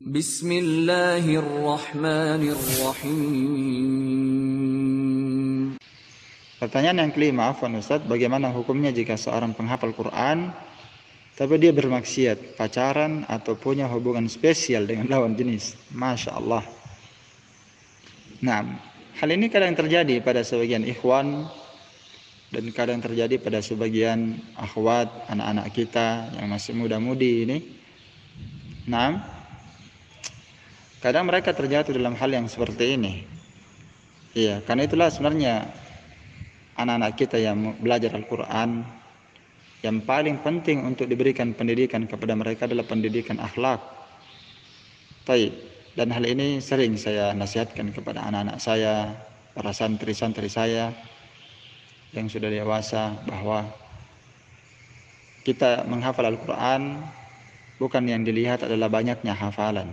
Bismillahirrahmanirrahim. Pertanyaan yang kelima, afwan Ustaz, bagaimana hukumnya jika seorang penghafal Quran tapi dia bermaksiat, pacaran atau punya hubungan spesial dengan lawan jenis? Masya Allah. Nah, hal ini kadang terjadi pada sebagian ikhwan dan kadang terjadi pada sebagian akhwat, anak-anak kita yang masih muda-mudi ini. Nah, kadang mereka terjatuh dalam hal yang seperti ini. Iya, karena itulah sebenarnya anak-anak kita yang belajar Al-Quran, yang paling penting untuk diberikan pendidikan kepada mereka adalah pendidikan akhlak. Baik, dan hal ini sering saya nasihatkan kepada anak-anak saya, para santri-santri saya yang sudah dewasa, bahwa kita menghafal Al-Quran bukan yang dilihat adalah banyaknya hafalan,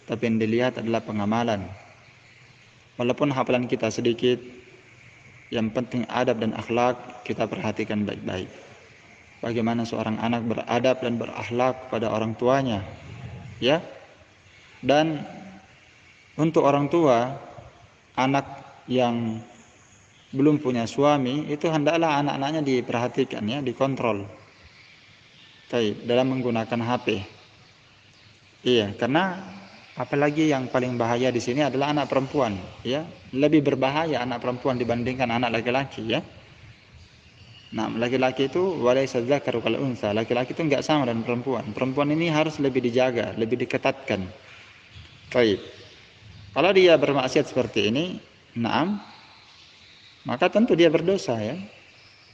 tapi yang dilihat adalah pengamalan. Walaupun hafalan kita sedikit, yang penting adab dan akhlak kita perhatikan baik-baik. Bagaimana seorang anak beradab dan berakhlak pada orang tuanya, ya. Dan untuk orang tua, anak yang belum punya suami itu hendaklah anak-anaknya diperhatikan, ya, dikontrol. Baik, dalam menggunakan HP. Iya, karena apalagi yang paling bahaya di sini adalah anak perempuan, ya. Lebih berbahaya anak perempuan dibandingkan anak laki-laki, ya. Nah, laki-laki itu walaysa dzakaru kal unsa. Laki-laki itu enggak sama dengan perempuan. Perempuan ini harus lebih dijaga, lebih diketatkan. Baik. Kalau dia bermaksiat seperti ini, naam, maka tentu dia berdosa, ya.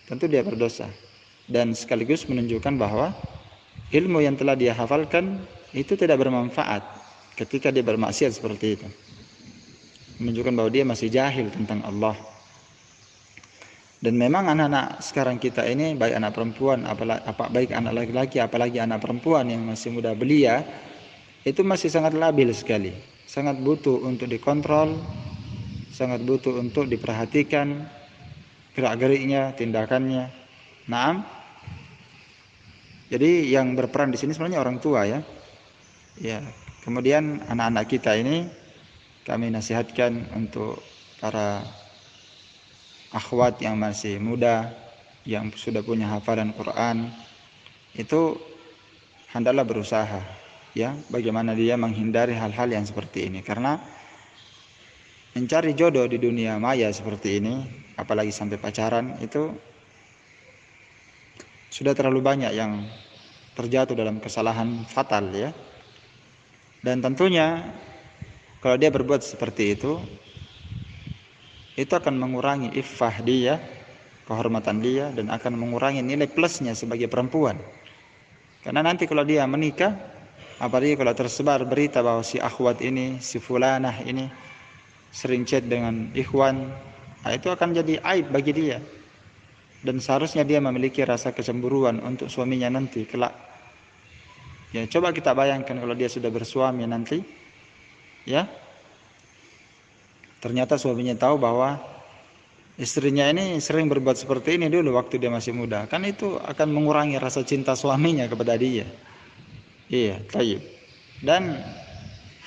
Tentu dia berdosa. Dan sekaligus menunjukkan bahwa ilmu yang telah dia hafalkan itu tidak bermanfaat ketika dia bermaksiat seperti itu. Menunjukkan bahwa dia masih jahil tentang Allah. Dan memang anak-anak sekarang kita ini, baik anak perempuan, baik anak laki-laki, apalagi anak perempuan yang masih muda belia, itu masih sangat labil sekali. Sangat butuh untuk dikontrol, sangat butuh untuk diperhatikan gerak-geriknya, tindakannya. Naam. Jadi yang berperan di sini sebenarnya orang tua, ya. Ya. Kemudian anak-anak kita ini kami nasihatkan untuk para akhwat yang masih muda, yang sudah punya hafalan Quran, itu hendaklah berusaha, ya, bagaimana dia menghindari hal-hal yang seperti ini. Karena mencari jodoh di dunia maya seperti ini, apalagi sampai pacaran, itu sudah terlalu banyak yang terjatuh dalam kesalahan fatal, ya. Dan tentunya kalau dia berbuat seperti itu akan mengurangi iffah dia, kehormatan dia, dan akan mengurangi nilai plusnya sebagai perempuan. Karena nanti kalau dia menikah, apalagi kalau tersebar berita bahwa si akhwat ini, si fulanah ini sering chat dengan ikhwan, itu akan jadi aib bagi dia. Dan seharusnya dia memiliki rasa kecemburuan untuk suaminya nanti kelak. Ya, coba kita bayangkan kalau dia sudah bersuami nanti, ya, ternyata suaminya tahu bahwa istrinya ini sering berbuat seperti ini dulu waktu dia masih muda. Kan itu akan mengurangi rasa cinta suaminya kepada dia. Iya, tayyib. Dan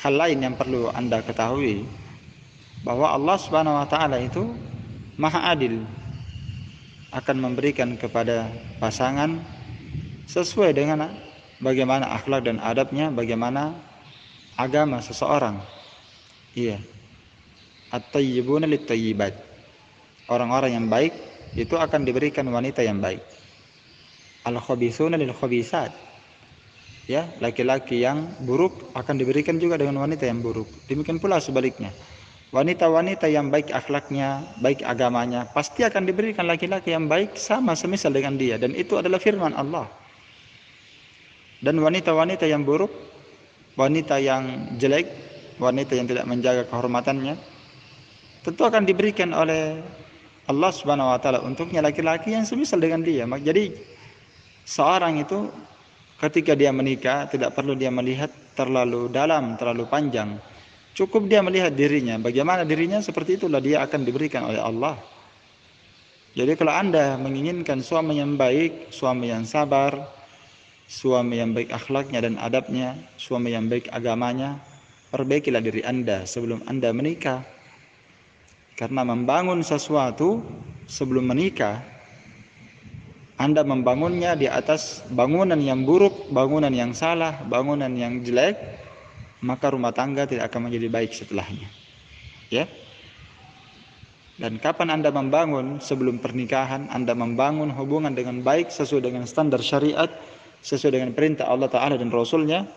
hal lain yang perlu Anda ketahui, bahwa Allah Subhanahu wa taala itu Maha Adil, akan memberikan kepada pasangan sesuai dengan bagaimana akhlak dan adabnya, bagaimana agama seseorang. Iya. At-tayyibuna lit-tayyibat. Orang-orang yang baik itu akan diberikan wanita yang baik. Al-khabithuna lil-khabithat. Ya, laki-laki yang buruk akan diberikan juga dengan wanita yang buruk. Demikian pula sebaliknya. Wanita-wanita yang baik akhlaknya, baik agamanya, pasti akan diberikan laki-laki yang baik sama semisal dengan dia. Dan itu adalah firman Allah. Dan wanita-wanita yang buruk, wanita yang jelek, wanita yang tidak menjaga kehormatannya, tentu akan diberikan oleh Allah Subhanahu wa taala untuknya laki-laki yang semisal dengan dia. Jadi seorang itu ketika dia menikah tidak perlu dia melihat terlalu dalam, terlalu panjang. Cukup dia melihat dirinya, bagaimana dirinya, seperti itulah dia akan diberikan oleh Allah. Jadi kalau Anda menginginkan suami yang baik, suami yang sabar, suami yang baik akhlaknya dan adabnya, suami yang baik agamanya, perbaikilah diri Anda sebelum Anda menikah. Karena membangun sesuatu sebelum menikah, Anda membangunnya di atas bangunan yang buruk, bangunan yang salah, bangunan yang jelek, maka rumah tangga tidak akan menjadi baik setelahnya. Ya. Dan kapan Anda membangun sebelum pernikahan, Anda membangun hubungan dengan baik sesuai dengan standar syariat, sesuai dengan perintah Allah Ta'ala dan Rasulnya,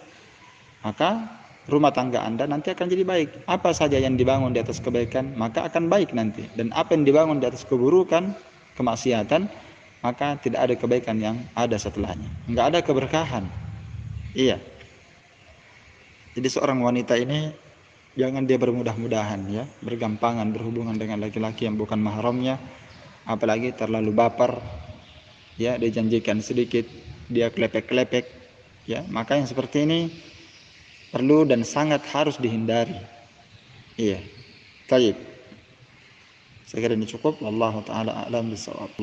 maka rumah tangga Anda nanti akan jadi baik. Apa saja yang dibangun di atas kebaikan, maka akan baik nanti. Dan apa yang dibangun di atas keburukan, kemaksiatan, maka tidak ada kebaikan yang ada setelahnya. Enggak ada keberkahan. Iya. Jadi seorang wanita ini jangan dia bermudah-mudahan ya, bergampangan berhubungan dengan laki-laki yang bukan mahramnya, apalagi terlalu baper. Ya, dia janjikan sedikit, dia klepek-klepek. Ya, maka yang seperti ini perlu dan sangat harus dihindari. Iya. Baik. Saya kira ini cukup. Wallahu taala a'lam bishawab.